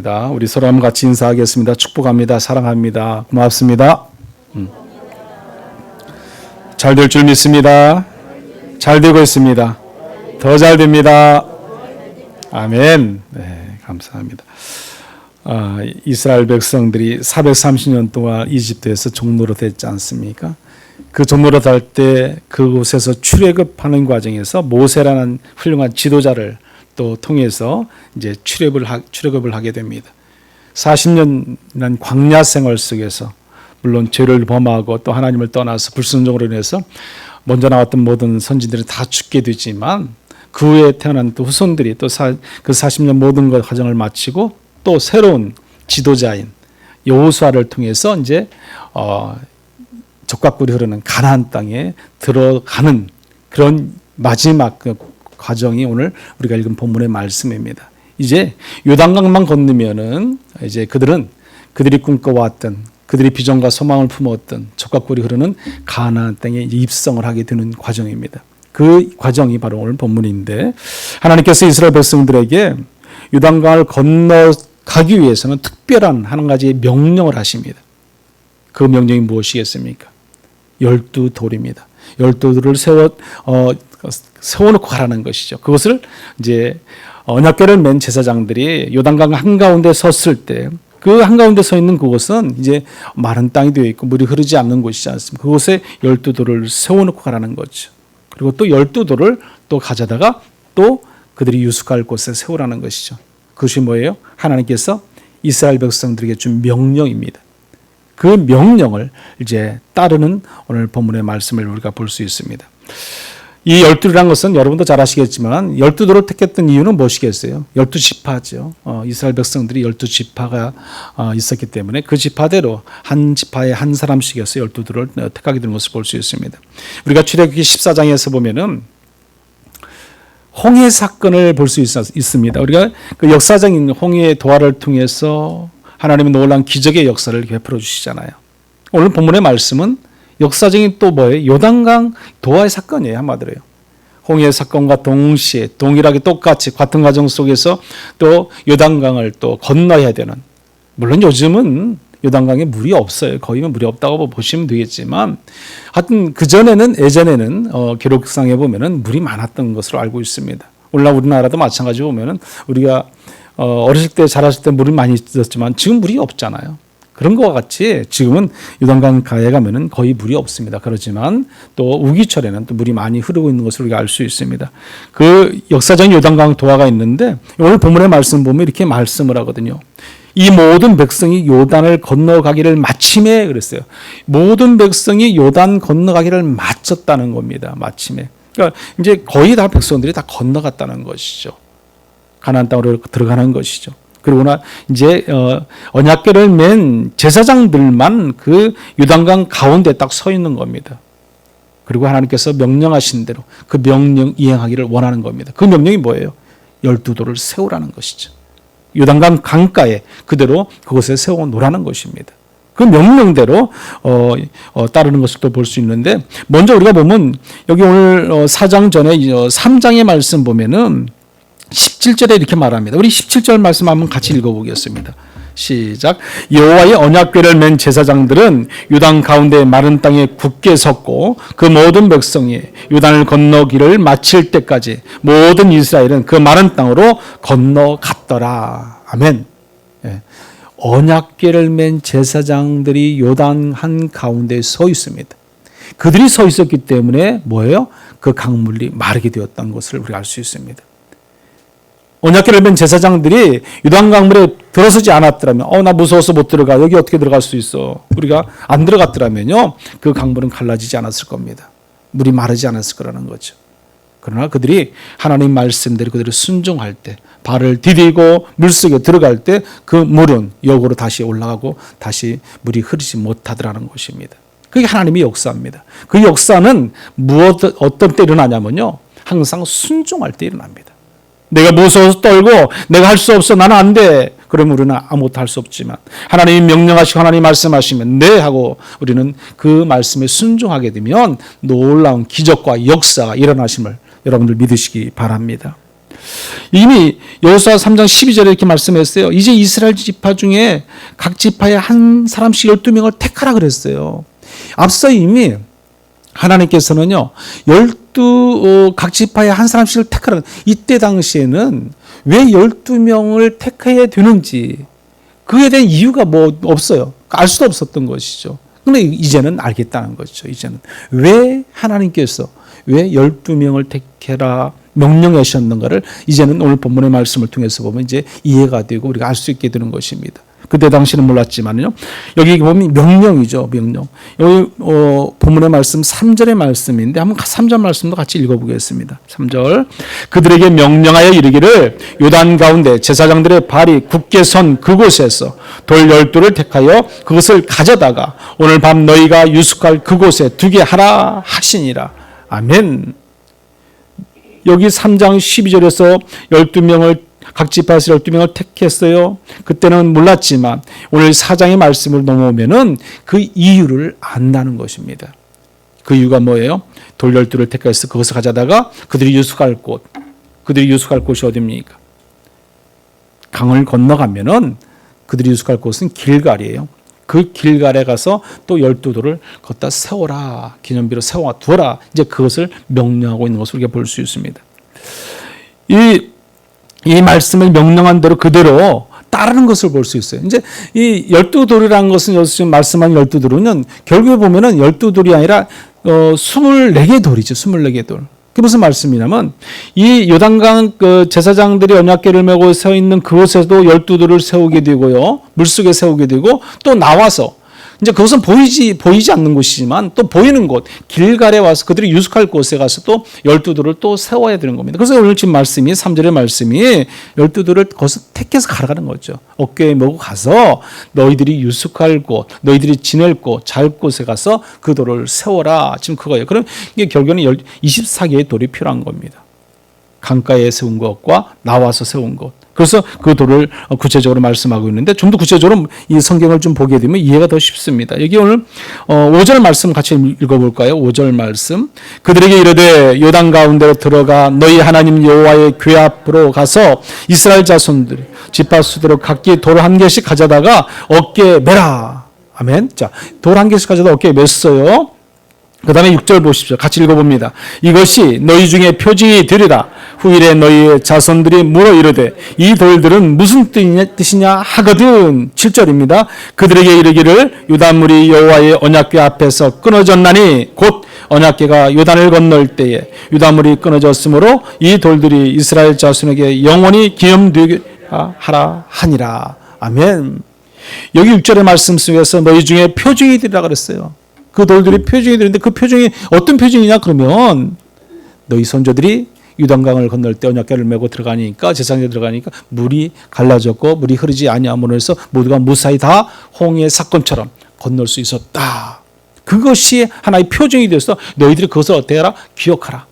우리 서로 한번 같이 인사하겠습니다. 축복합니다. 사랑합니다. 고맙습니다. 잘 될 줄 믿습니다. 잘 되고 있습니다. 더 잘 됩니다. 아멘. 네, 감사합니다. 이스라엘 백성들이 430년 동안 이집트에서 종노릇 했지 않습니까? 그 종노릇 할 때 그곳에서 출애굽하는 과정에서 모세라는 훌륭한 지도자를 또 통해서 이제 출애굽을 하게 됩니다. 40년이란 광야 생활 속에서 물론 죄를 범하고 또 하나님을 떠나서 불순종으로 인해서 먼저 나왔던 모든 선지들이 다 죽게 되지만 그 후에 태어난 또 후손들이 또 그 40년 모든 것 과정을 마치고 또 새로운 지도자인 여호수아를 통해서 이제 적각꿀이 흐르는 가나안 땅에 들어가는 그런 마지막 그 과정이 오늘 우리가 읽은 본문의 말씀입니다. 이제 요단강만 건너면은 이제 그들이 꿈꿔왔던 그들이 비전과 소망을 품었던 적각꿀이 흐르는 가나안 땅에 입성을 하게 되는 과정입니다. 그 과정이 바로 오늘 본문인데 하나님께서 이스라엘 백성들에게 요단강을 건너가기 위해서는 특별한 한 가지의 명령을 하십니다. 그 명령이 무엇이겠습니까? 12돌입니다. 12돌을 세워놓고 가라는 것이죠. 그것을 이제 언약궤를 맨 제사장들이 요단강 한가운데 섰을 때 그 한가운데 서 있는 그곳은 이제 마른 땅이 되어 있고 물이 흐르지 않는 곳이지 않습니까? 그곳에 12돌을 세워놓고 가라는 거죠. 그리고 또 12돌을 또 가져다가 또 그들이 유숙할 곳에 세우라는 것이죠. 그것이 뭐예요? 하나님께서 이스라엘 백성들에게 준 명령입니다. 그 명령을 이제 따르는 오늘 본문의 말씀을 우리가 볼 수 있습니다. 이 12돌이라는 것은 여러분도 잘 아시겠지만 12돌을 택했던 이유는 무엇이겠어요? 12지파죠. 이스라엘 백성들이 12지파가 있었기 때문에 그 지파대로 한 지파에 한 사람씩에서 12돌을 택하게 된 것을 볼 수 있습니다. 우리가 출애굽기 14장에서 보면은 홍해 사건을 볼 수 있습니다. 우리가 그 역사적인 홍해의 도하를 통해서 하나님의 놀라운 기적의 역사를 베풀어 주시잖아요. 오늘 본문의 말씀은 역사적인 또 뭐예요? 요단강 도하의 사건이에요. 한마디로요. 홍해 사건과 동시에 동일하게 똑같이 같은 과정 속에서 또 요단강을 또 건너야 되는, 물론 요즘은 요단강에 물이 없어요. 거의 물이 없다고 보시면 되겠지만 하여튼 예전에는 기록상에 보면은 물이 많았던 것으로 알고 있습니다. 우리나라도 마찬가지로 보면은 우리가 어렸을 때 자랐을 때 물이 많이 있었지만 지금 물이 없잖아요. 그런 것과 같이 지금은 요단강 가에 가면은 거의 물이 없습니다. 그렇지만 또 우기철에는 또 물이 많이 흐르고 있는 것을 우리가 알 수 있습니다. 그 역사적인 요단강 도하가 있는데 오늘 본문의 말씀 보면 이렇게 말씀을 하거든요. 이 모든 백성이 요단을 건너가기를 마침에 그랬어요. 모든 백성이 요단 건너가기를 마쳤다는 겁니다. 마침에. 그러니까 이제 거의 다 백성들이 다 건너갔다는 것이죠. 가나안 땅으로 들어가는 것이죠. 그러고나 이제 언약궤를 맨 제사장들만 그 요단강 가운데 딱 서 있는 겁니다. 그리고 하나님께서 명령하신 대로 그 명령 이행하기를 원하는 겁니다. 그 명령이 뭐예요? 12돌을 세우라는 것이죠. 요단강 강가에 그대로 그곳에 세워 놓으라는 것입니다. 그 명령대로 따르는 것을 또 볼 수 있는데 먼저 우리가 보면 여기 오늘 4장 전에 3장의 말씀 보면은 17절에 이렇게 말합니다. 우리 17절 말씀 한번 같이 읽어보겠습니다. 시작. 여호와의 언약궤를 맨 제사장들은 요단 가운데 마른 땅에 굳게 섰고 그 모든 백성이 요단을 건너기를 마칠 때까지 모든 이스라엘은 그 마른 땅으로 건너갔더라. 아멘. 예. 언약궤를 맨 제사장들이 요단 한 가운데 서 있습니다. 그들이 서 있었기 때문에 뭐예요? 그 강물이 마르게 되었다는 것을 우리가 알 수 있습니다. 언약궤를 맨 제사장들이 요단강물에 들어서지 않았더라면 나 무서워서 못 들어가. 여기 어떻게 들어갈 수 있어. 우리가 안 들어갔더라면요 그 강물은 갈라지지 않았을 겁니다. 물이 마르지 않았을 거라는 거죠. 그러나 그들이 하나님 말씀대로 그들이 순종할 때 발을 디디고 물속에 들어갈 때 그 물은 역으로 다시 올라가고 다시 물이 흐르지 못하더라는 것입니다. 그게 하나님의 역사입니다. 그 역사는 어떤 때 일어나냐면요 항상 순종할 때 일어납니다. 내가 무서워서 떨고 내가 할 수 없어 나는 안 돼. 그러면 우리는 아무것도 할 수 없지만 하나님이 명령하시고 하나님이 말씀하시면 네 하고 우리는 그 말씀에 순종하게 되면 놀라운 기적과 역사가 일어나심을 여러분들 믿으시기 바랍니다. 이미 여호수아 3장 12절에 이렇게 말씀했어요. 이제 이스라엘 지파 중에 각 지파에 한 사람씩 12명을 택하라 그랬어요. 앞서 이미 하나님께서는요, 각 지파에 한 사람씩을 택하라. 이때 당시에는 왜 12명을 택해야 되는지 그에 대한 이유가 없어요. 알 수도 없었던 것이죠. 근데 이제는 알겠다는 거죠. 이제는 왜 하나님께서 왜 12명을 택해라 명령하셨는가를 이제는 오늘 본문의 말씀을 통해서 보면 이제 이해가 되고 우리가 알 수 있게 되는 것입니다. 그때 당시는 몰랐지만요. 여기 보면 명령이죠. 명령. 여기 본문의 말씀 3절의 말씀인데 한번 3절 말씀도 같이 읽어보겠습니다. 3절. 그들에게 명령하여 이르기를 요단 가운데 제사장들의 발이 굳게 선 그곳에서 돌 12를 택하여 그것을 가져다가 오늘 밤 너희가 유숙할 그곳에 두게 하라 하시니라. 아멘. 여기 3장 12절에서 12명을 각 지파에서 12명을 택했어요. 그때는 몰랐지만 오늘 4장의 말씀을 넘어오면은 그 이유를 안다는 것입니다. 그 이유가 뭐예요? 돌 12를 택해서 그것을 가져다가 그들이 유숙할 곳이 어디입니까? 강을 건너가면은 그들이 유숙할 곳은 길갈이에요. 그 길갈에 가서 또 12돌을 걷다 세워라. 기념비로 세워두어라. 이제 그것을 명령하고 있는 것을 우리가 볼 수 있습니다. 이 말씀을 명령한 대로 그대로 따르는 것을 볼 수 있어요. 이제 이 12돌이라는 것은 여기서 지금 말씀한 12돌은 결국에 보면은 12돌이 아니라 24개 돌이죠. 24개 돌. 그게 무슨 말씀이냐면 이 요단강 제사장들이 언약궤를 메고 서 있는 그곳에도 12돌을 세우게 되고요. 물속에 세우게 되고 또 나와서 이제 그것은 보이지 않는 곳이지만 또 보이는 곳, 길갈에 와서 그들이 유숙할 곳에 가서 또 12돌을 또 세워야 되는 겁니다. 그래서 오늘 지금 말씀이 3절의 말씀이 12돌을 거기서 택해서 가라가는 거죠. 어깨에 메고 가서 너희들이 유숙할 곳, 너희들이 지낼 곳, 잘 곳에 가서 그 돌을 세워라. 지금 그거예요. 그럼 이게 결국에는 24개의 돌이 필요한 겁니다. 강가에 세운 것과 나와서 세운 것. 그래서 그 돌을 구체적으로 말씀하고 있는데 좀 더 구체적으로 이 성경을 좀 보게 되면 이해가 더 쉽습니다. 여기 오늘 5절 말씀 같이 읽어볼까요? 5절 말씀. 그들에게 이르되 요단 가운데로 들어가 너희 하나님 여호와의 궤 앞으로 가서 이스라엘 자손들 지파 수대로 각기 돌 한 개씩 가져다가 어깨에 매라. 아멘. 자, 돌 한 개씩 가져다 어깨에 맸어요. 그 다음에 6절 보십시오. 같이 읽어봅니다. 이것이 너희 중에 표징이 되리라. 후일에 너희의 자손들이 물어 이르되 이 돌들은 무슨 뜻이냐 하거든. 7절입니다. 그들에게 이르기를 요단물이 여호와의 언약궤 앞에서 끊어졌나니 곧 언약궤가 요단을 건널 때에 요단물이 끊어졌으므로 이 돌들이 이스라엘 자손에게 영원히 기념되게 하라 하니라. 아멘. 여기 6절의 말씀 속에서 너희 중에 표징이 되리라 그랬어요. 그 돌들이 표징이 되는데 그 표징이 어떤 표징이냐 그러면 너희 선조들이 유단강을 건널 때 언약궤를 메고 들어가니까 제사장에 들어가니까 물이 갈라졌고 물이 흐르지 아니함으로 해서 모두가 무사히 다 홍해 사건처럼 건널 수 있었다. 그것이 하나의 표징이 돼서 너희들이 그것을 어떻게 하라? 기억하라.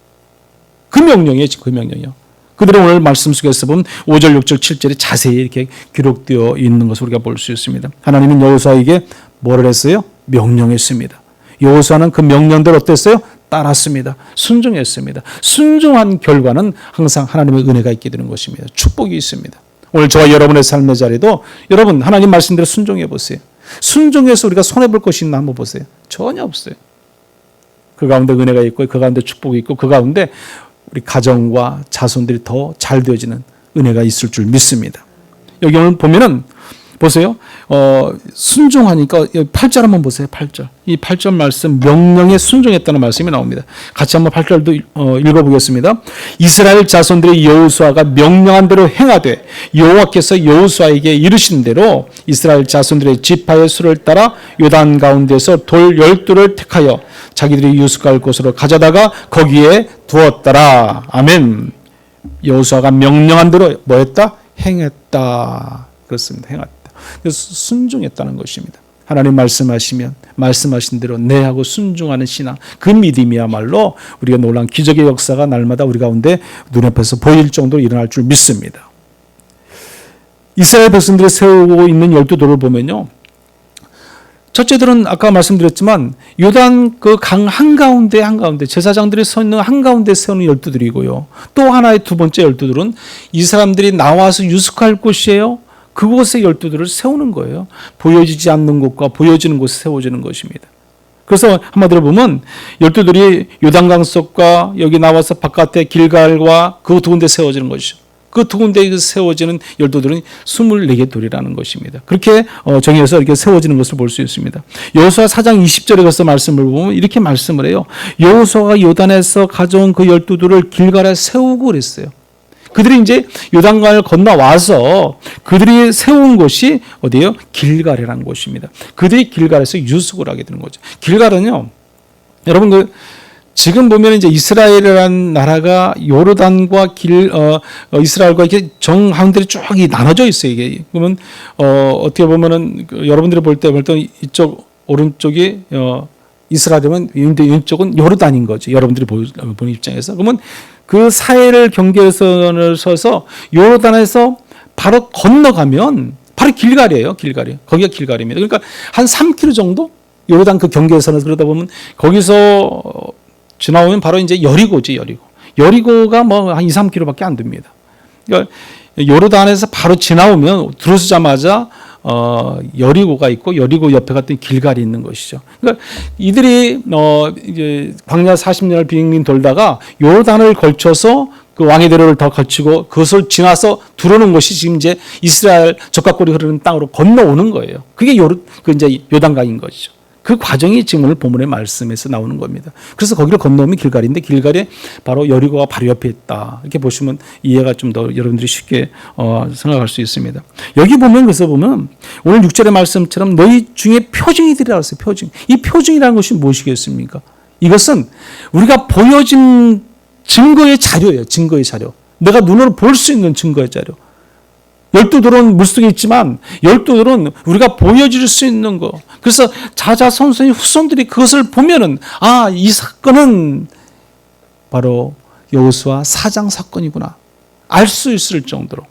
그 명령이에요. 그 명령이요. 그들은 오늘 말씀 속에서 보면 5절, 6절, 7절이 자세히 이렇게 기록되어 있는 것을 우리가 볼 수 있습니다. 하나님은 여호수아에게 뭐를 했어요? 명령했습니다. 여호수아는 그 명령대로 어땠어요? 따랐습니다. 순종했습니다. 순종한 결과는 항상 하나님의 은혜가 있게 되는 것입니다. 축복이 있습니다. 오늘 저와 여러분의 삶의 자리도 여러분 하나님 말씀대로 순종해 보세요. 순종해서 우리가 손해볼 것이 있나 한번 보세요. 전혀 없어요. 그 가운데 은혜가 있고 그 가운데 축복이 있고 그 가운데 우리 가정과 자손들이 더 잘 되어지는 은혜가 있을 줄 믿습니다. 여기 오늘 보면은 보세요. 순종하니까 8절 한번 보세요. 8절. 이 8절 말씀 명령에 순종했다는 말씀이 나옵니다. 같이 한번 8절도 읽어보겠습니다. 이스라엘 자손들의 여호수아가 명령한 대로 행하되 여호와께서 여호수아에게 이르신 대로 이스라엘 자손들의 지파의 수를 따라 요단 가운데서 돌 12돌을 택하여 자기들이 유숙할 곳으로 가져다가 거기에 두었더라. 아멘. 여호수아가 명령한 대로 뭐했다? 행했다. 그렇습니다. 행했다. 그래서 순종했다는 것입니다. 하나님 말씀하시면 말씀하신 대로 네 하고 순종하는 신앙, 그 믿음이야말로 우리가 놀라운 기적의 역사가 날마다 우리 가운데 눈앞에서 보일 정도로 일어날 줄 믿습니다. 이스라엘 백성들이 세우고 있는 12돌을 보면요, 첫째들은 아까 말씀드렸지만 요단 그 강 한가운데 제사장들이 서 있는 한가운데 세우는 열두들이고요. 또 하나의 두 번째 열두들은 이 사람들이 나와서 유숙할 곳이에요. 그곳에 열두들을 세우는 거예요. 보여지지 않는 곳과 보여지는 곳에 세워지는 것입니다. 그래서 한마디로 보면 열두들이 요단강 속과 여기 나와서 바깥에 길갈과 그 두 군데 세워지는 것이죠. 그 두 군데에 세워지는 열두들은 24개 돌이라는 것입니다. 그렇게 정해서 이렇게 세워지는 것을 볼 수 있습니다. 여호수아 4장 20절에 가서 말씀을 보면 이렇게 말씀을 해요. 여호수아가 요단에서 가져온 그 열두들을 길갈에 세우고 그랬어요. 그들이 이제 요단강을 건너와서 그들이 세운 곳이 어디예요? 길갈이라는 곳입니다. 그들이 길갈에서 유숙을 하게 되는 거죠. 길갈은요, 여러분 지금 보면 이제 이스라엘이라는 나라가 요르단과 이스라엘과 이렇게 정하들이 쭉 나눠져 있어요. 이게 그러면 어떻게 보면은 여러분들이 볼 때 이쪽 오른쪽이 이스라엘이면 왼쪽은 요르단인 거죠. 여러분들이 보는 입장에서 그러면 그 사이를 경계선을 서서 요르단에서 바로 건너가면 바로 길갈이에요. 거기가 길갈입니다. 그러니까 한 3km 정도 요르단 그 경계선에서 그러다 보면 거기서 지나오면 바로 이제 여리고지, 여리고가 뭐 한 2, 3km밖에 안 됩니다. 그러니까 요르단에서 바로 지나오면 들어서자마자 여리고가 있고 여리고 옆에 갔더니 길갈이 있는 것이죠. 그러니까 이들이 이제 광야 40년을 빙빙 돌다가 요르단을 걸쳐서 그 왕의 대로를 더 거치고 그것을 지나서 들어오는 것이 지금 이제 이스라엘 적각골이 흐르는 땅으로 건너오는 거예요. 그게 이제 요단강인 것이죠. 그 과정이 지금 오늘 본문의 말씀에서 나오는 겁니다. 그래서 거기를 건너오면 길갈인데 길갈에 바로 여리고가 바로 옆에 있다. 이렇게 보시면 이해가 좀 더 여러분들이 쉽게 생각할 수 있습니다. 여기 보면 그래서 보면 오늘 6절의 말씀처럼 너희 중에 표징이들이라고 했어요. 표징. 이 표징이라는 것이 무엇이겠습니까? 이것은 우리가 보여진 증거의 자료예요. 증거의 자료. 내가 눈으로 볼 수 있는 증거의 자료. 12돌은 물속에 있지만 12돌은 우리가 보여줄 수 있는 거. 그래서 자자손손의 후손들이 그것을 보면은 이 사건은 바로 여호수아 4장 사건이구나. 알 수 있을 정도로.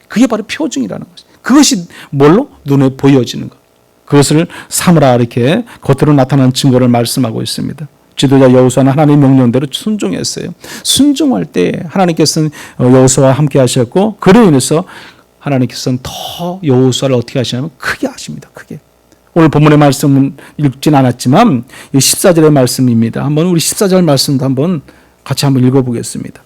그게 바로 표징이라는 것이. 그것이 뭘로? 눈에 보여지는 것. 그것을 삼으라 이렇게 겉으로 나타난 증거를 말씀하고 있습니다. 지도자 여호수아는 하나님의 명령대로 순종했어요. 순종할 때 하나님께서는 여호수아와 함께 하셨고 그로 인해서 하나님께서는 더 여호수아를 어떻게 하시냐면 크게 하십니다. 크게. 오늘 본문의 말씀은 읽진 않았지만 14절의 말씀입니다. 한번 우리 14절 말씀도 한번 같이 한번 읽어보겠습니다.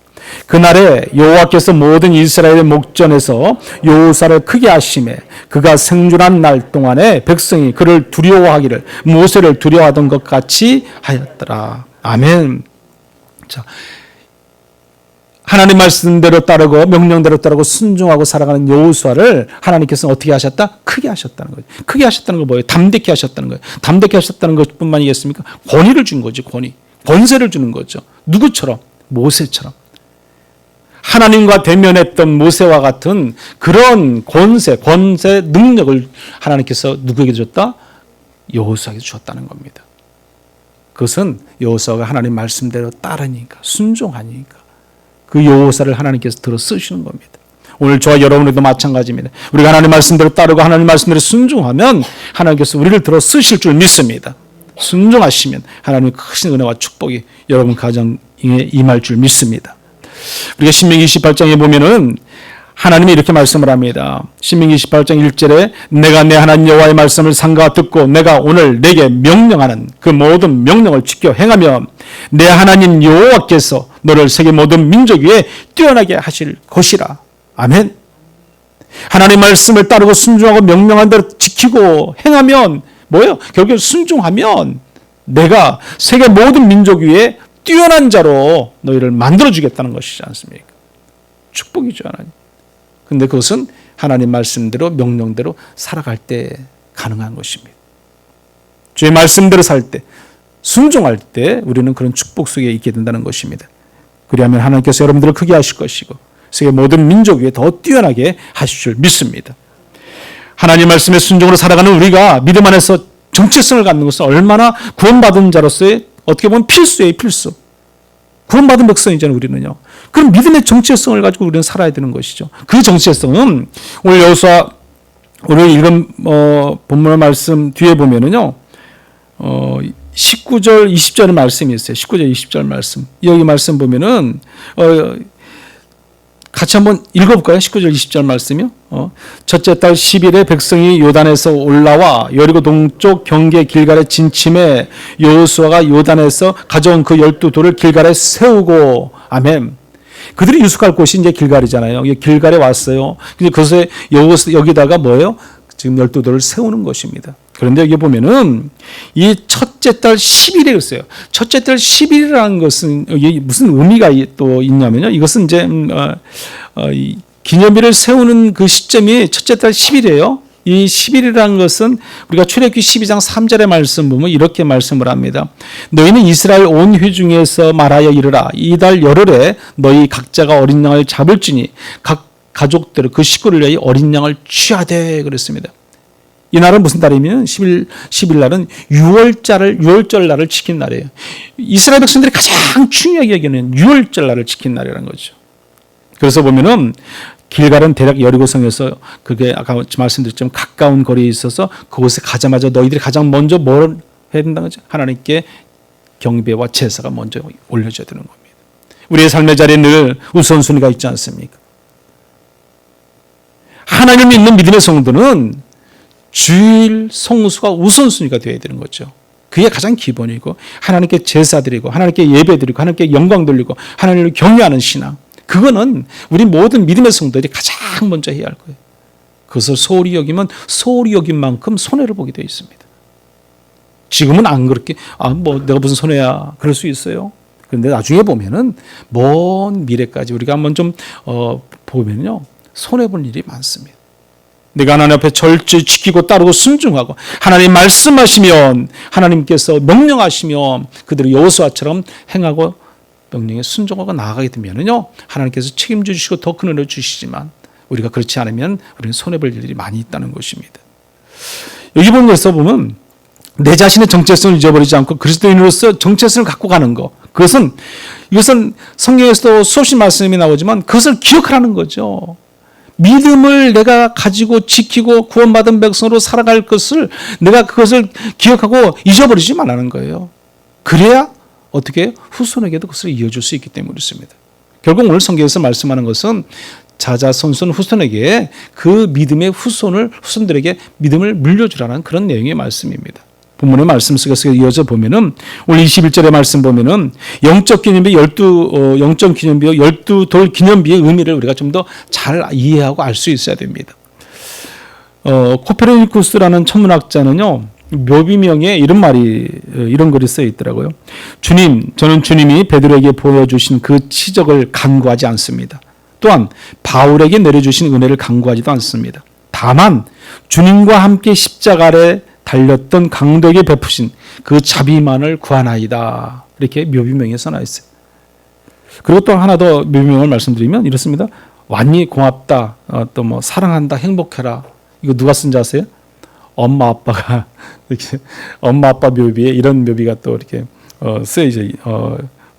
그날에 여호와께서 모든 이스라엘의 목전에서 여호수아를 크게 하시매 그가 생존한 날 동안에 백성이 그를 두려워하기를 모세를 두려워하던 것 같이 하였더라. 아멘. 자, 하나님 말씀대로 따르고 명령대로 따르고 순종하고 살아가는 여호수아를 하나님께서는 어떻게 하셨다? 크게 하셨다는 거예요. 크게 하셨다는 건 뭐예요? 담대케 하셨다는 거예요. 담대케 하셨다는 것뿐만이겠습니까? 권위를 준 거지. 권세를 주는 거죠. 누구처럼? 모세처럼. 하나님과 대면했던 모세와 같은 그런 권세 능력을 하나님께서 누구에게 줬다? 여호수아에게 주었다는 겁니다. 그것은 여호수아가 하나님 말씀대로 따르니까 순종하니까 그 여호수아를 하나님께서 들어 쓰시는 겁니다. 오늘 저와 여러분에도 마찬가지입니다. 우리가 하나님 말씀대로 따르고 하나님 말씀대로 순종하면 하나님께서 우리를 들어 쓰실 줄 믿습니다. 순종하시면 하나님의 크신 은혜와 축복이 여러분 가정에 임할 줄 믿습니다. 우리가 신명기 28장에 보면은 하나님이 이렇게 말씀을 합니다. 신명기 28장 1절에 내가 내 하나님 여호와의 말씀을 삼가 듣고 내가 오늘 내게 명령하는 그 모든 명령을 지켜 행하면 내 하나님 여호와께서 너를 세계 모든 민족 위에 뛰어나게 하실 것이라. 아멘. 하나님 말씀을 따르고 순종하고 명령한 대로 지키고 행하면 뭐예요? 결국 순종하면 내가 세계 모든 민족 위에 뛰어난 자로 너희를 만들어주겠다는 것이지 않습니까? 축복이죠, 하나님. 근데 그것은 하나님 말씀대로 명령대로 살아갈 때 가능한 것입니다. 주의 말씀대로 살 때, 순종할 때 우리는 그런 축복 속에 있게 된다는 것입니다. 그리하면 하나님께서 여러분들을 크게 하실 것이고 세계 모든 민족 위에 더 뛰어나게 하실 줄 믿습니다. 하나님 말씀의 순종으로 살아가는 우리가 믿음 안에서 정체성을 갖는 것은 얼마나 구원받은 자로서의 어떻게 보면 필수예요, 필수. 구원받은 백성이잖아요, 우리는요. 그럼 믿음의 정체성을 가지고 우리는 살아야 되는 것이죠. 그 정체성은 오늘 여호수아 오늘 읽은 본문의 말씀 뒤에 보면은요, 19절 20절 말씀이 있어요. 19절 20절 말씀. 여기 말씀 보면은 같이 한번 읽어볼까요? 19절 20절 말씀이요. 첫째 달 10일에 백성이 요단에서 올라와 여리고 동쪽 경계 길갈에 진침해 여호수아가 요단에서 가져온 그 12돌을 길갈에 세우고 아멘. 그들이 유숙할 곳이 이제 길갈이잖아요. 길갈에 왔어요. 그것에 여기다가 뭐예요? 지금 12돌을 세우는 것입니다. 그런데 여기 보면은 이 첫째 달 10일에 있어요. 첫째 달 10일이라는 것은 무슨 의미가 또 있냐면요. 이것은 이제 기념일을 세우는 그 시점이 첫째 달 10일이에요. 이 10일이라는 것은 우리가 출애굽기 12장 3절의 말씀 보면 이렇게 말씀을 합니다. 너희는 이스라엘 온 회중에서 말하여 이르라. 이달 열흘에 너희 각자가 어린 양을 잡을지니 각 가족들 그 식구를 위하여 어린 양을 취하되 그랬습니다. 이 날은 무슨 달이면 10일 날은 6월절 날을 지킨 날이에요. 이스라엘 백성들이 가장 중요하게 여기는 6월절 날을 지킨 날이라는 거죠. 그래서 보면은 길갈은 대략 여리고성에서 그게 아까 말씀드렸지만 가까운 거리에 있어서 그곳에 가자마자 너희들이 가장 먼저 뭘 해야 된다는 거죠? 하나님께 경배와 제사가 먼저 올려져야 되는 겁니다. 우리의 삶의 자리에 늘 우선순위가 있지 않습니까? 하나님 믿는 믿음의 성도는 주일 성수가 우선순위가 되어야 되는 거죠. 그게 가장 기본이고 하나님께 제사 드리고 하나님께 예배 드리고 하나님께 영광 돌리고 하나님을 경외하는 신앙, 그거는 우리 모든 믿음의 성도들이 가장 먼저 해야 할 거예요. 그것을 소홀히 여기면 소홀히 여긴 만큼 손해를 보게 되어 있습니다. 지금은 안 그렇게 내가 무슨 손해야 그럴 수 있어요. 그런데 나중에 보면은 먼 미래까지 우리가 한번 좀 보면요 손해 볼 일이 많습니다. 내가 하나님 앞에 절제 지키고 따르고 순종하고 하나님 말씀하시면 하나님께서 명령하시면 그들이 여호수아처럼 행하고 명령에 순종하고 나아가게 되면은요 하나님께서 책임져 주시고 더 큰 은혜를 주시지만 우리가 그렇지 않으면 우리는 손해볼 일이 많이 있다는 것입니다. 여기 보는 것에서 보면 내 자신의 정체성을 잊어버리지 않고 그리스도인으로서 정체성을 갖고 가는 것, 이것은 성경에서도 수없이 말씀이 나오지만 그것을 기억하라는 거죠. 믿음을 내가 가지고 지키고 구원받은 백성으로 살아갈 것을 내가 그것을 기억하고 잊어버리지 말라는 거예요. 그래야 어떻게 후손에게도 그것을 이어줄 수 있기 때문에 그렇습니다. 결국 오늘 성경에서 말씀하는 것은 자자손손 후손에게 그 믿음의 후손들에게 믿음을 물려주라는 그런 내용의 말씀입니다. 본문의 말씀 속에서 이어져 보면은 오늘 21절의 말씀 보면은 영적 기념비 12돌 기념비의 의미를 우리가 좀 더 잘 이해하고 알 수 있어야 됩니다. 코페르니쿠스라는 천문학자는요, 묘비명에 이런 글이 써 있더라고요. 주님, 저는 주님이 베드로에게 보여주신 그 치적을 간구하지 않습니다. 또한 바울에게 내려주신 은혜를 간구하지도 않습니다. 다만 주님과 함께 십자가 아래 달렸던 강도에게 베푸신 그 자비만을 구하나이다. 이렇게 묘비명에 써놔 있어요. 그리고 또 하나 더 묘비명을 말씀드리면 이렇습니다. 완히 고맙다, 또 사랑한다, 행복해라. 이거 누가 쓴지 아세요? 엄마 아빠가 이렇게 엄마 아빠 묘비에 이런 묘비가 또 이렇게 쓰여져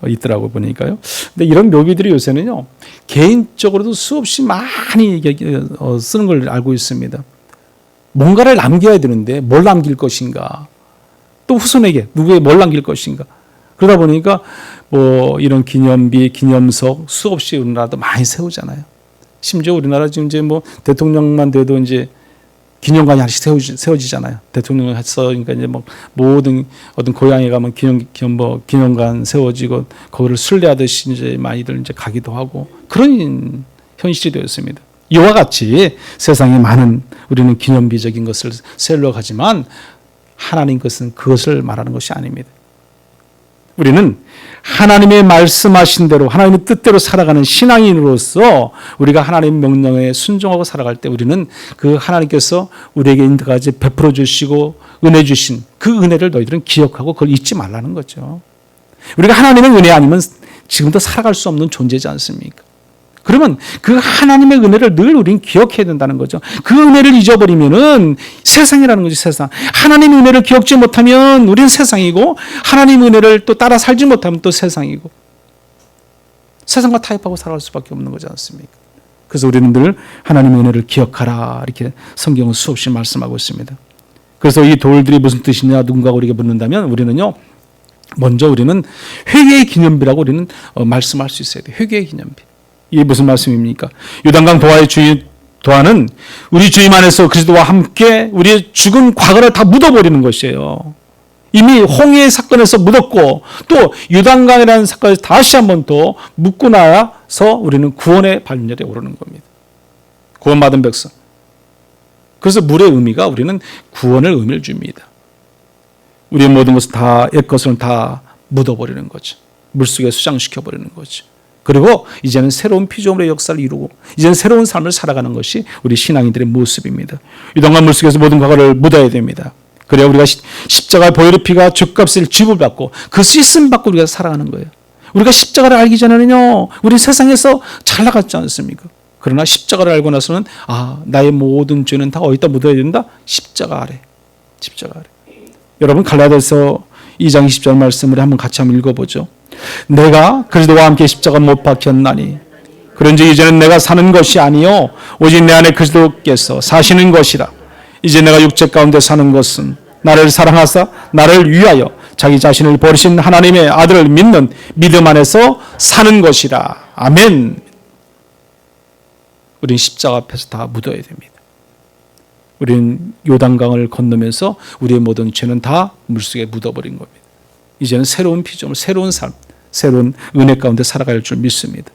있더라고 보니까요. 근데 이런 묘비들이 요새는요 개인적으로도 수없이 많이 쓰는 걸 알고 있습니다. 뭔가를 남겨야 되는데 뭘 남길 것인가, 또 후손에게 누구에게 뭘 남길 것인가. 그러다 보니까 이런 기념비, 기념석 수없이 우리나라도 많이 세우잖아요. 심지어 우리나라 지금 이제 대통령만 돼도 이제 기념관이 하나씩 세워지잖아요. 대통령을 해서 그러니까 이제 모든 어떤 고향에 가면 기념관 세워지고 거기를 순례하듯이 이제 많이들 이제 가기도 하고 그런 현실이 되었습니다. 이와 같이 세상에 많은 우리는 기념비적인 것을 세우려 하지만 하나님 것은 그것을 말하는 것이 아닙니다. 우리는 하나님의 말씀하신 대로 하나님의 뜻대로 살아가는 신앙인으로서 우리가 하나님 명령에 순종하고 살아갈 때 우리는 그 하나님께서 우리에게 인도까지 베풀어 주시고 은혜 주신 그 은혜를 너희들은 기억하고 그걸 잊지 말라는 거죠. 우리가 하나님의 은혜 아니면 지금도 살아갈 수 없는 존재지 않습니까? 그러면 그 하나님의 은혜를 늘 우리는 기억해야 된다는 거죠. 그 은혜를 잊어버리면은 세상이라는 거죠, 세상. 하나님의 은혜를 기억지 못하면 우리는 세상이고, 하나님의 은혜를 또 따라 살지 못하면 또 세상이고, 세상과 타협하고 살아갈 수밖에 없는 거지 않습니까? 그래서 우리는 늘 하나님의 은혜를 기억하라, 이렇게 성경은 수없이 말씀하고 있습니다. 그래서 이 돌들이 무슨 뜻이냐 누군가 우리에게 묻는다면 우리는요, 먼저 우리는 회개의 기념비라고 우리는 말씀할 수 있어야 돼요. 회개의 기념비. 이게 무슨 말씀입니까? 요단강 도하의 도하는 우리 주님 안에서 그리스도와 함께 우리의 죽은 과거를 다 묻어버리는 것이에요. 이미 홍해 사건에서 묻었고 또 요단강이라는 사건에서 다시 한번 더 묻고 나서 우리는 구원의 발열에 오르는 겁니다. 구원받은 백성. 그래서 물의 의미가 우리는 구원을 의미를 줍니다. 우리의 모든 것을 다, 옛 것을 다 묻어버리는 거죠. 물속에 수장시켜버리는 거죠. 그리고 이제는 새로운 피조물의 역사를 이루고 이제는 새로운 삶을 살아가는 것이 우리 신앙인들의 모습입니다. 요단강 물속에서 모든 과거를 묻어야 됩니다. 그래야 우리가 십자가 보혈의 피가 죄값을 지불받고 그 씻음 받고 우리가 살아가는 거예요. 우리가 십자가를 알기 전에는요, 우리 세상에서 잘 나갔지 않습니까? 그러나 십자가를 알고 나서는 나의 모든 죄는 다 어디다 묻어야 된다? 십자가 아래. 십자가 아래. 여러분 갈라디아서 2장 20절 말씀을 한번 같이 한번 읽어보죠. 내가 그리스도와 함께 십자가 못 박혔나니 그런즉 이제는 내가 사는 것이 아니요 오직 내 안에 그리스도께서 사시는 것이라. 이제 내가 육체 가운데 사는 것은 나를 사랑하사 나를 위하여 자기 자신을 버리신 하나님의 아들을 믿는 믿음 안에서 사는 것이라. 아멘. 우린 십자가 앞에서 다 묻어야 됩니다. 우리는 요단강을 건너면서 우리의 모든 죄는 다 물속에 묻어버린 겁니다. 이제는 새로운 피조물, 새로운 삶, 새로운 은혜 가운데 살아갈 줄 믿습니다.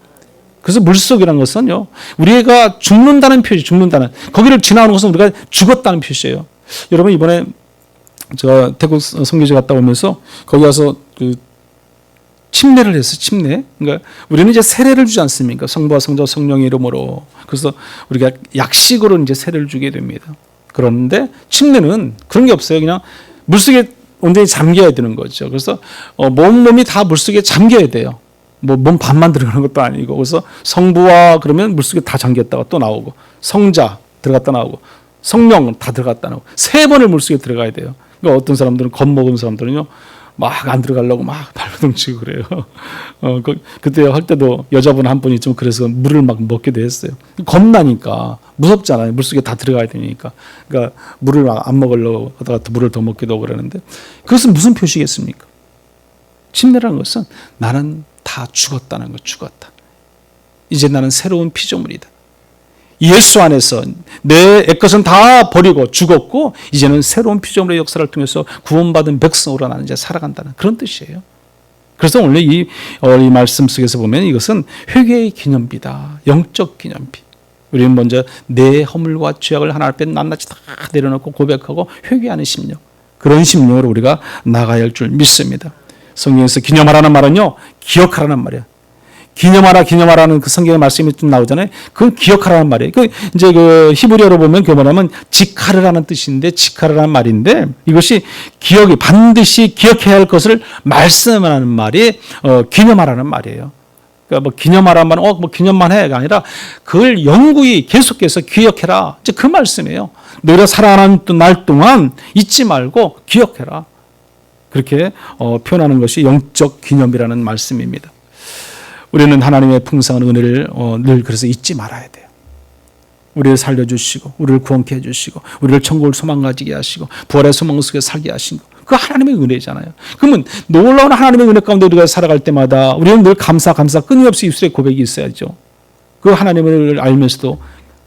그래서 물속이라는 것은요, 우리가 죽는다는 표시, 죽는다는, 거기를 지나오는 것은 우리가 죽었다는 표시예요. 여러분, 이번에 제가 태국 선교지 갔다 오면서 거기 가서 침례를 했어요. 침례. 그러니까 우리는 이제 세례를 주지 않습니까? 성부와 성자와 성령의 이름으로. 그래서 우리가 약식으로 이제 세례를 주게 됩니다. 그런데 침례는 그런 게 없어요. 그냥 물속에 온전히 잠겨야 되는 거죠. 그래서 몸이 다 물속에 잠겨야 돼요. 뭐 몸 반만 들어가는 것도 아니고. 그래서 성부와 그러면 물속에 다 잠겼다가 또 나오고, 성자 들어갔다 나오고, 성령 다 들어갔다 나오고, 3번을 물속에 들어가야 돼요. 그러니까 어떤 사람들은 겁먹은 사람들은요, 막 안 들어가려고 막 발버둥 치고 그래요. 그때 할 때도 여자분 한 분이 좀 그래서 물을 막 먹기도 했어요. 겁나니까. 무섭잖아요. 물속에 다 들어가야 되니까. 그러니까 물을 막 안 먹으려고 하다가 물을 더 먹기도 하고 그러는데, 그것은 무슨 표시겠습니까? 침례라는 것은 나는 다 죽었다는 것, 죽었다. 이제 나는 새로운 피조물이다. 예수 안에서 내 옛것은 다 버리고 죽었고 이제는 새로운 피조물의 역사를 통해서 구원받은 백성으로 나는 이제 살아간다는 그런 뜻이에요. 그래서 오늘 이 말씀 속에서 보면 이것은 회개의 기념비다. 영적 기념비. 우리는 먼저 내 허물과 죄악을 하나님 앞에 낱낱이 다 내려놓고 고백하고 회개하는 심령. 그런 심령으로 우리가 나가야 할 줄 믿습니다. 성경에서 기념하라는 말은요, 기억하라는 말이야. 기념하라는 그 성경의 말씀이 좀 나오잖아요. 그걸 기억하라는 말이에요. 이제 히브리어로 보면 그게 뭐냐면 지카르라는 뜻인데, 지카르라는 말인데, 이것이 반드시 기억해야 할 것을 말씀하는 말이, 기념하라는 말이에요. 그러니까 뭐 기념하라는 말은, 뭐 기념만 해가 아니라, 그걸 영구히 계속해서 기억해라. 이제 그 말씀이에요. 너희가 살아가는 날 동안 잊지 말고 기억해라. 그렇게 표현하는 것이 영적 기념이라는 말씀입니다. 우리는 하나님의 풍성한 은혜를 늘 그래서 잊지 말아야 돼요. 우리를 살려주시고 우리를 구원케 해주시고 우리를 천국을 소망 가지게 하시고 부활의 소망 속에 살게 하신 것, 그 하나님의 은혜잖아요. 그러면 놀라운 하나님의 은혜 가운데 우리가 살아갈 때마다 우리는 늘 감사 끊임없이 입술에 고백이 있어야죠. 그 하나님을 알면서도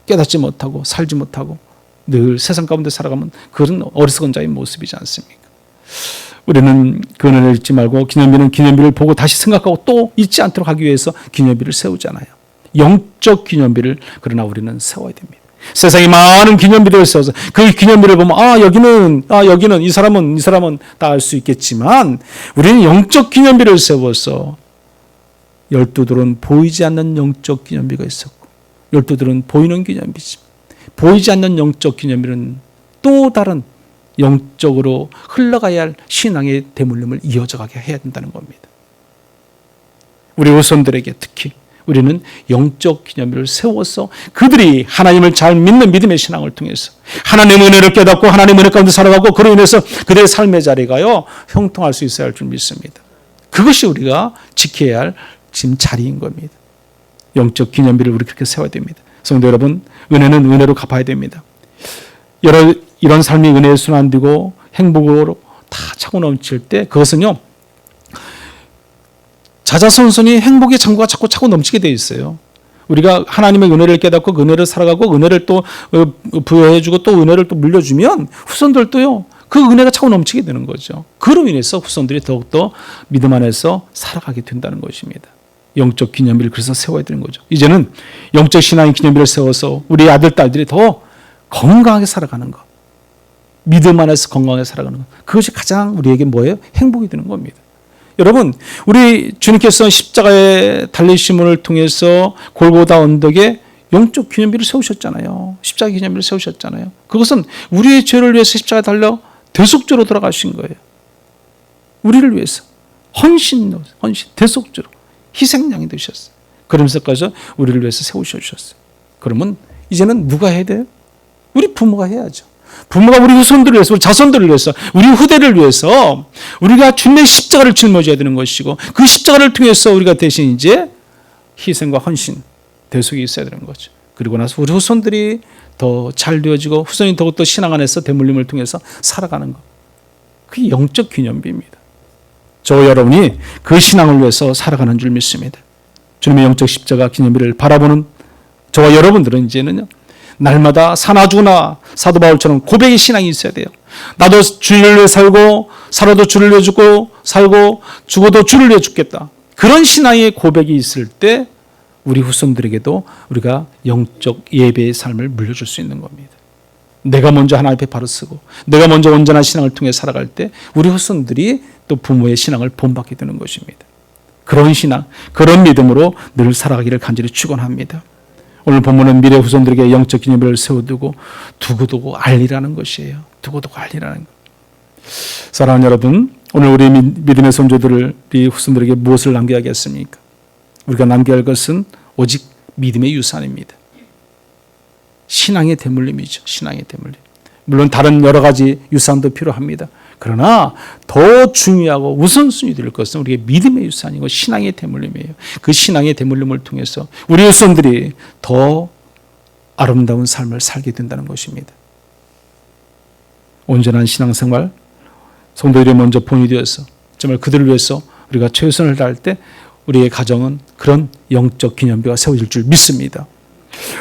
깨닫지 못하고 살지 못하고 늘 세상 가운데 살아가면 그런 어리석은 자의 모습이지 않습니까? 우리는 그 은혜를 잊지 말고 기념비는 기념비를 보고 다시 생각하고 또 잊지 않도록 하기 위해서 기념비를 세우잖아요. 영적 기념비를 그러나 우리는 세워야 됩니다. 세상에 많은 기념비들을 세워서 그 기념비를 보면 여기는 이 사람은 다 알 수 있겠지만 우리는 영적 기념비를 세워서 12돌은 보이지 않는 영적 기념비가 있었고 12돌은 보이는 기념비지. 보이지 않는 영적 기념비는 또 다른 영적으로 흘러가야 할 신앙의 대물림을 이어져가게 해야 된다는 겁니다. 우리 후손들에게 특히 우리는 영적 기념비를 세워서 그들이 하나님을 잘 믿는 믿음의 신앙을 통해서 하나님의 은혜를 깨닫고 하나님의 은혜 가운데 살아가고 그로 인해서 그들의 삶의 자리가요 형통할 수 있어야 할 줄 믿습니다. 그것이 우리가 지켜야 할 지금 자리인 겁니다. 영적 기념비를 우리 그렇게 세워야 됩니다. 성도 여러분, 은혜는 은혜로 갚아야 됩니다. 이런 삶이 은혜의 순환되고 행복으로 다 차고 넘칠 때 그것은요, 자자손손이 행복의 창고가 자꾸 차고 넘치게 돼 있어요. 우리가 하나님의 은혜를 깨닫고 그 은혜를 살아가고 은혜를 또 부여해주고 또 은혜를 또 물려주면 후손들도요, 그 은혜가 차고 넘치게 되는 거죠. 그로 인해서 후손들이 더욱더 믿음 안에서 살아가게 된다는 것입니다. 영적 기념비를 그래서 세워야 되는 거죠. 이제는 영적 신앙의 기념비를 세워서 우리 아들, 딸들이 더 건강하게 살아가는 것, 믿음 안에서 건강하게 살아가는 것, 그것이 가장 우리에게 뭐예요? 행복이 되는 겁니다. 여러분, 우리 주님께서 십자가의 달리심을 통해서 골고다 언덕에 영적 기념비를 세우셨잖아요. 십자가 기념비를 세우셨잖아요. 그것은 우리의 죄를 위해서 십자가에 달려 대속죄로 돌아가신 거예요. 우리를 위해서 헌신, 대속죄로 희생양이 되셨어요. 그러면서까지 우리를 위해서 세우셔주셨어요. 그러면 이제는 누가 해야 돼요? 우리 부모가 해야죠. 부모가 우리 후손들을 위해서, 우리 자손들을 위해서, 우리 후대를 위해서 우리가 주님의 십자가를 짊어져야 되는 것이고, 그 십자가를 통해서 우리가 대신 이제 희생과 헌신, 대속이 있어야 되는 거죠. 그리고 나서 우리 후손들이 더 잘 되어지고 후손이 더욱더 신앙 안에서 대물림을 통해서 살아가는 것. 그게 영적 기념비입니다. 저 여러분이 그 신앙을 위해서 살아가는 줄 믿습니다. 주님의 영적 십자가 기념비를 바라보는 저와 여러분들은 이제는요, 날마다 사나 죽으나 사도 바울처럼 고백의 신앙이 있어야 돼요. 나도 주를 위해 살고 살아도 주를 위해 죽고 살고 죽어도 주를 위해 죽겠다. 그런 신앙의 고백이 있을 때 우리 후손들에게도 우리가 영적 예배의 삶을 물려줄 수 있는 겁니다. 내가 먼저 하나님 앞에 바로 서고 내가 먼저 온전한 신앙을 통해 살아갈 때 우리 후손들이 또 부모의 신앙을 본받게 되는 것입니다. 그런 신앙, 그런 믿음으로 늘 살아가기를 간절히 축원합니다. 오늘 본문은 미래 후손들에게 영적 기념비를 세워두고 두고두고 알리라는 것이에요. 두고두고 알리라는 것. 사랑하는 여러분, 오늘 우리 믿음의 손주들이 후손들에게 무엇을 남겨야겠습니까? 우리가 남겨야 할 것은 오직 믿음의 유산입니다. 신앙의 대물림이죠. 신앙의 대물림. 물론 다른 여러 가지 유산도 필요합니다. 그러나 더 중요하고 우선순위 될 것은 우리의 믿음의 유산이고 신앙의 대물림이에요. 그 신앙의 대물림을 통해서 우리 후손들이 더 아름다운 삶을 살게 된다는 것입니다. 온전한 신앙생활, 성도들이 먼저 본이 되어서 정말 그들을 위해서 우리가 최선을 다할 때 우리의 가정은 그런 영적 기념비가 세워질 줄 믿습니다.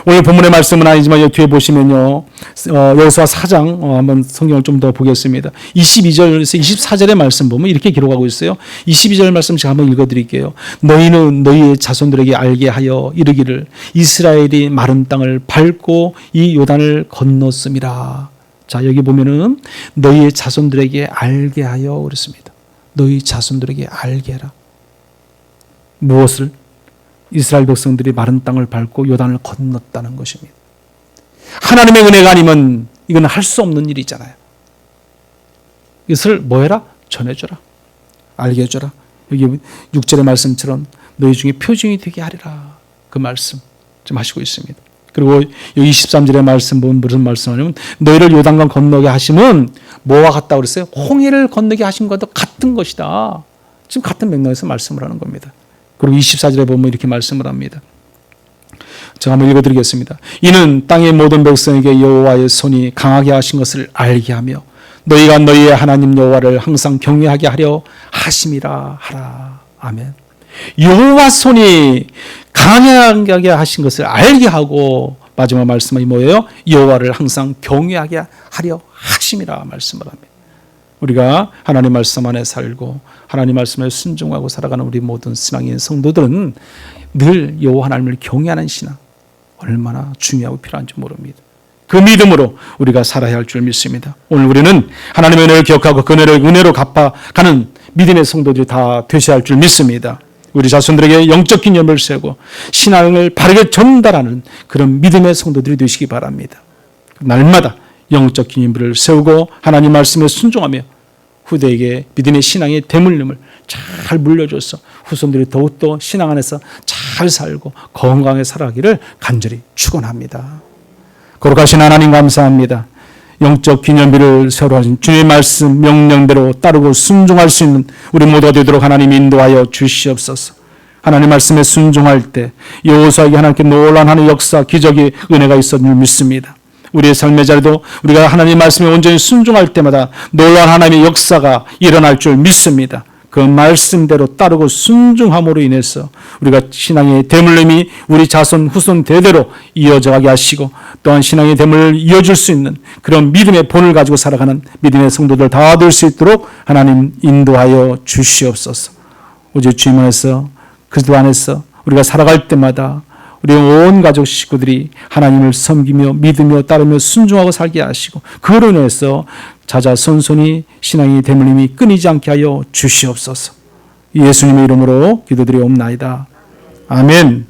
오늘 본문의 말씀은 아니지만 여기 뒤에 보시면요, 여호수아 4장 한번 성경을 좀 더 보겠습니다. 22절에서 24절의 말씀 보면 이렇게 기록하고 있어요. 22절 말씀 제가 한번 읽어드릴게요. 너희는 너희의 자손들에게 알게 하여 이르기를 이스라엘이 마른 땅을 밟고 이 요단을 건넜음이라. 자, 여기 보면은 너희의 자손들에게 알게 하여 그랬습니다. 너희 자손들에게 알게 해라. 무엇을? 이스라엘 백성들이 마른 땅을 밟고 요단을 건넜다는 것입니다. 하나님의 은혜가 아니면 이건 할 수 없는 일이잖아요. 이것을 뭐 해라? 전해줘라. 알게 해줘라. 여기 6절의 말씀처럼 너희 중에 표징이 되게 하리라. 그 말씀 좀 하시고 있습니다. 그리고 여기 23절의 말씀 보면 무슨 말씀하냐면 너희를 요단강 건너게 하심은 뭐와 같다 그랬어요? 홍해를 건너게 하신 것과 같은 것이다. 지금 같은 맥락에서 말씀을 하는 겁니다. 그리고 24절에 보면 이렇게 말씀을 합니다. 제가 한번 읽어드리겠습니다. 이는 땅의 모든 백성에게 여호와의 손이 강하게 하신 것을 알게 하며 너희가 너희의 하나님 여호와를 항상 경외하게 하려 하심이라 하라. 아멘. 여호와 손이 강하게 하신 것을 알게 하고 마지막 말씀이 뭐예요? 여호와를 항상 경외하게 하려 하심이라 말씀을 합니다. 우리가 하나님 말씀 안에 살고 하나님 말씀에 순종하고 살아가는 우리 모든 신앙인 성도들은 늘 여호와 하나님을 경외하는 신앙 얼마나 중요하고 필요한지 모릅니다. 그 믿음으로 우리가 살아야 할 줄 믿습니다. 오늘 우리는 하나님의 은혜를 기억하고 그 은혜를 은혜로 갚아가는 믿음의 성도들이 다 되셔야 할 줄 믿습니다. 우리 자손들에게 영적 기념을 세우고 신앙을 바르게 전달하는 그런 믿음의 성도들이 되시기 바랍니다. 날마다 영적 기념비를 세우고 하나님 말씀에 순종하며 후대에게 믿음의 신앙의 대물림을 잘 물려줘서 후손들이 더욱더 신앙 안에서 잘 살고 건강하게 살아가기를 간절히 축원합니다. 거룩하신 하나님 감사합니다. 영적 기념비를 세우러 하신 주님의 말씀 명령대로 따르고 순종할 수 있는 우리 모두가 되도록 하나님 인도하여 주시옵소서. 하나님 말씀에 순종할 때 여호수아에게 하나님께 놀라운 하나님의 역사 기적의 은혜가 있었는 줄 믿습니다. 우리의 삶의 자리도 우리가 하나님의 말씀에 온전히 순종할 때마다 놀라운 하나님의 역사가 일어날 줄 믿습니다. 그 말씀대로 따르고 순종함으로 인해서 우리가 신앙의 대물림이 우리 자손 후손 대대로 이어져 가게 하시고, 또한 신앙의 대물을 이어줄 수 있는 그런 믿음의 본을 가지고 살아가는 믿음의 성도들 다 될 수 있도록 하나님 인도하여 주시옵소서. 오직 주님 안에서, 그리스도 안에서 우리가 살아갈 때마다 우리 온 가족 식구들이 하나님을 섬기며 믿으며 따르며 순종하고 살게 하시고, 그로 인해서 자자손손이 신앙의 대물림이 끊이지 않게 하여 주시옵소서. 예수님의 이름으로 기도드리옵나이다. 아멘.